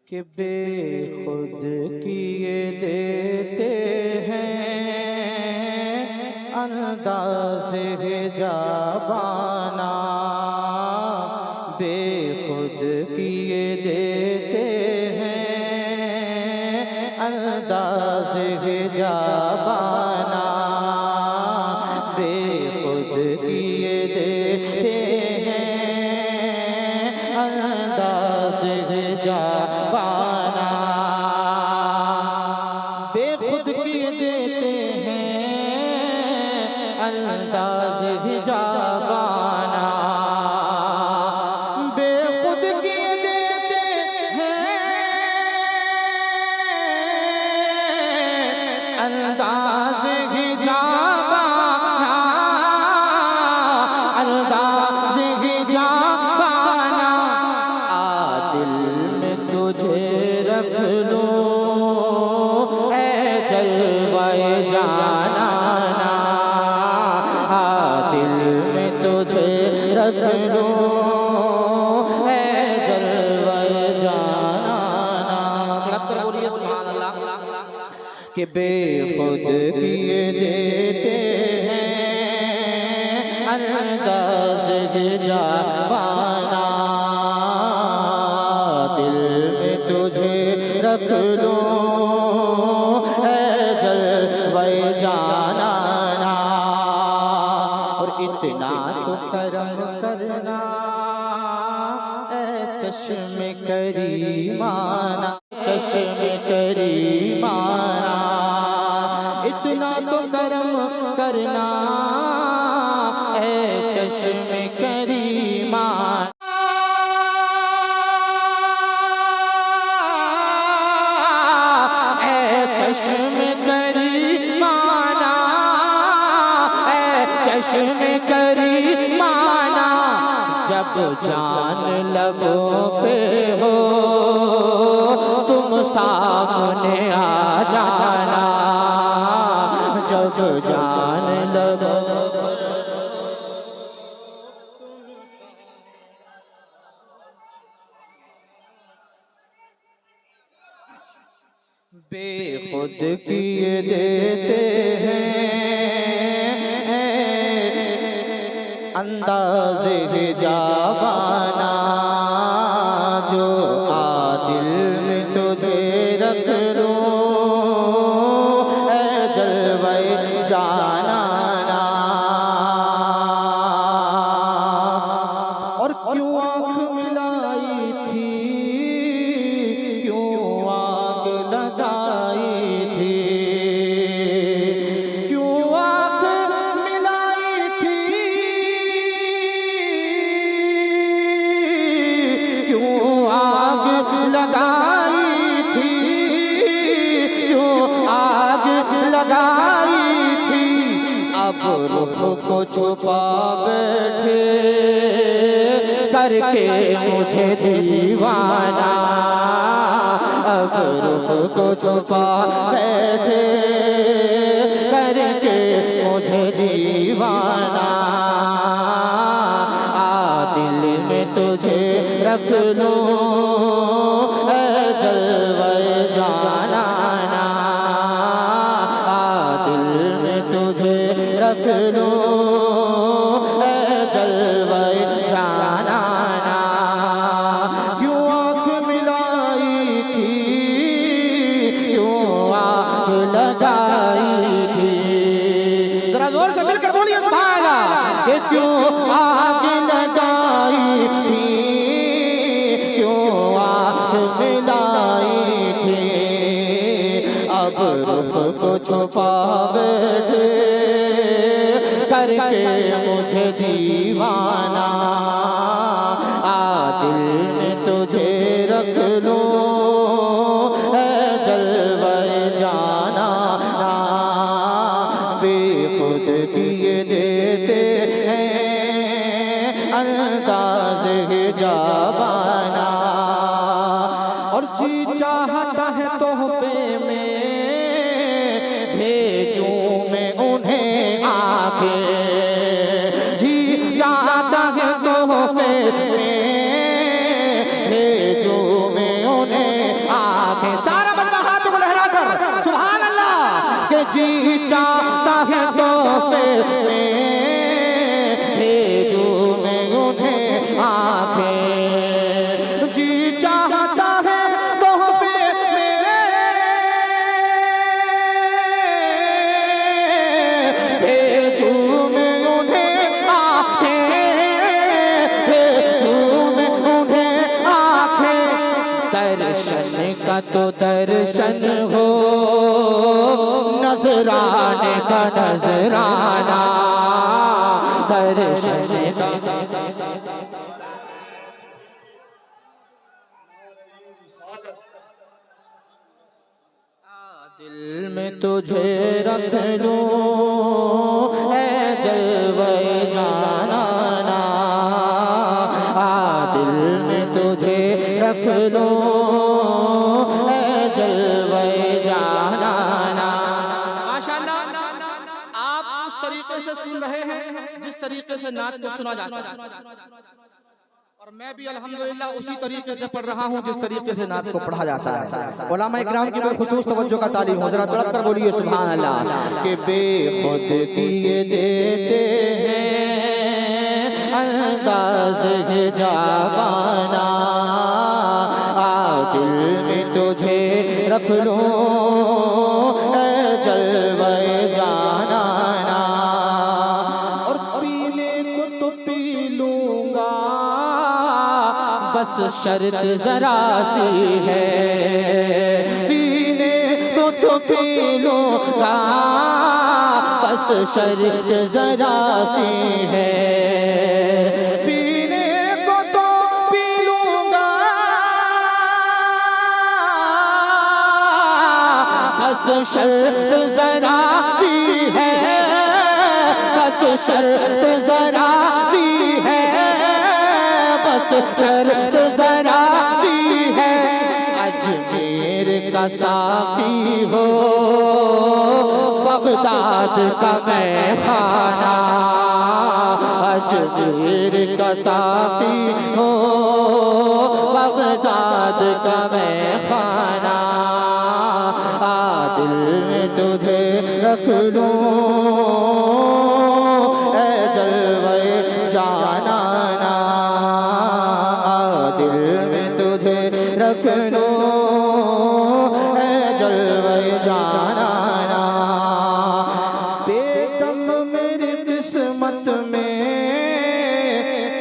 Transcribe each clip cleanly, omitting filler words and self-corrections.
कि बेखुद किए देते हैं अंदाज़े हिजाबाना, बेखुद किए देते हैं अंदाज़े हिजाबाना, बेखुद किए देते हैं अंदाज़े हिजाबाना, बेखुद किए देते हैं अंदाज़े हिजाबाना, बेखुद किए देते हैं अंदाज़े हिजाबाना, अंदाज़े हिजाबाना, दिल में तुझे रख लूं ऐ जलवाए जानाना, दिल में तुझे रख लूं ऐ जलवाए जानाना। तड़प कर बोलिए सुभान अल्लाह। कि बेखुद किए देते हैं अंदाज़े हिजाबाना, दिल में तुझे रख लूं ऐ जलवाए जानाना। और इतना तो करम करना ऐ चश्मे करीमाना, चश्मे करीमाना, इतना तो करम करना ऐ चश्मे करीमाना, चश्मे करीमाना, चश्मे करीमाना, जब जान लबों पे हो तुम सामने आ जाना, जब जान लबों बेखुद किए देते हैं अंदाज़े हिजाबाना, जो दिल में तुझे रख लूं ऐ जलवाए जानाना। और क्यों आँख मिलाई थी, क्यों आग लगाई थी, क्यों आँख मिलाई थी, क्यों आग लगाई थी, क्यों आग लगाई थी, अब रुख को छुपा बैठे करके मुझे दीवाना, अब रुख को छुपा बैठे करके मुझे दीवाना, दिल में तुझे रख लूं ऐ जलवाए जानाना, दिल में तुझे रख लूं ऐ जलवाए जानाना। क्यों आँख मिलाई थी, क्यों आग लगाई थी, जरा जोर से मिलकर बोलिए सुभान अल्लाह। कि क्यों आग लगाई थी, क्यों आग मिलाई थी, अब रुख को छुपा बैठे करके मुझे दीवाना, दिल में तुझे रख लूं ऐ जलवाए जानाना। बेखुद किए देते हैं अंदाज़े हिजाबाना, और जी चाहता है तोहफे में भेजूं मैं उन्हें आके, जी चाहता है तोहफे में भेजूं मैं उन्हें जी चाहता है तो फिर में भेजूं मैं उन्हें आंखें। जी चाहता है तो फिर में भेजूं मैं उन्हें आंखें, भेजूं मैं उन्हें आंखें। दर्शन का तो दर्शन हो, नजराने का नजराना, दर्शन का। दिल में तुझे रख लूं है जलवे जाना, दिल में तुझे रख लूं है जलवे जाना। माशाअल्लाह, आप उस तरीके से सुन रहे हैं जिस तरीके से नात को सुना जाता है, और मैं भी अल्हम्दुलिल्लाह उसी तरीके से पढ़ रहा हूँ जिस तरीके से नात को पढ़ा जाता है। उलमा इकराम की बिलखुसूस तवज्जो का तालीम हो, जरा तड़प कर बोलिए सुभान अल्लाह। कि बेखुद किए देते हैं अंदाज़ है जावाना, दिल में तुझे रख लूं जलवे जाना। और पीने को तो पी लूंगा, बस शर्त जरा सी है। पीने को तो पी लूंगा, बस शर्त जरा सी है। पीने को तो पी लूंगा, बस शर्त जरा सी है, बस शर्त जरा सी है, बस शर्त जरा सी है। अजमेर का साकी हो, बगदाद का मैखाना, अजमेर का साकी हो, बगदाद का मैखाना। दिल में तुझे रख लूं ऐ जलवे जाना, दिल में तुझे रख लूं ऐ जलवे जाना। बेदम मेरी किस्मत में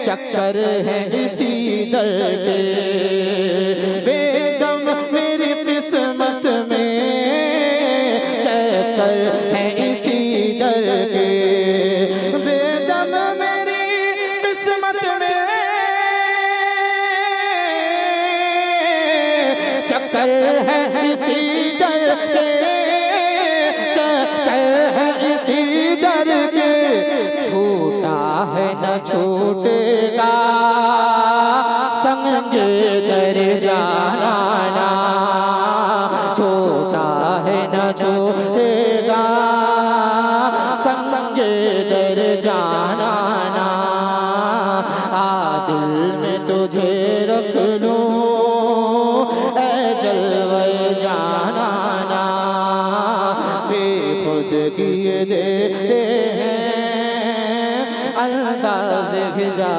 चक्कर है इसी दर के, बेदम मेरी किस्मत में चक्कर है इसी दर के। बेदम मेरी किस्मत में चक्कर है इसी दर के, चक्कर है इसी दर के। छूटा है न छूटेगा संग दर जाना, छूटा है न छूटेगा संग दर जाना। दिल में तुझे रख लूं ऐ जलवे जाना, बेखुद किए देते हैं अंदाज़ हिजा।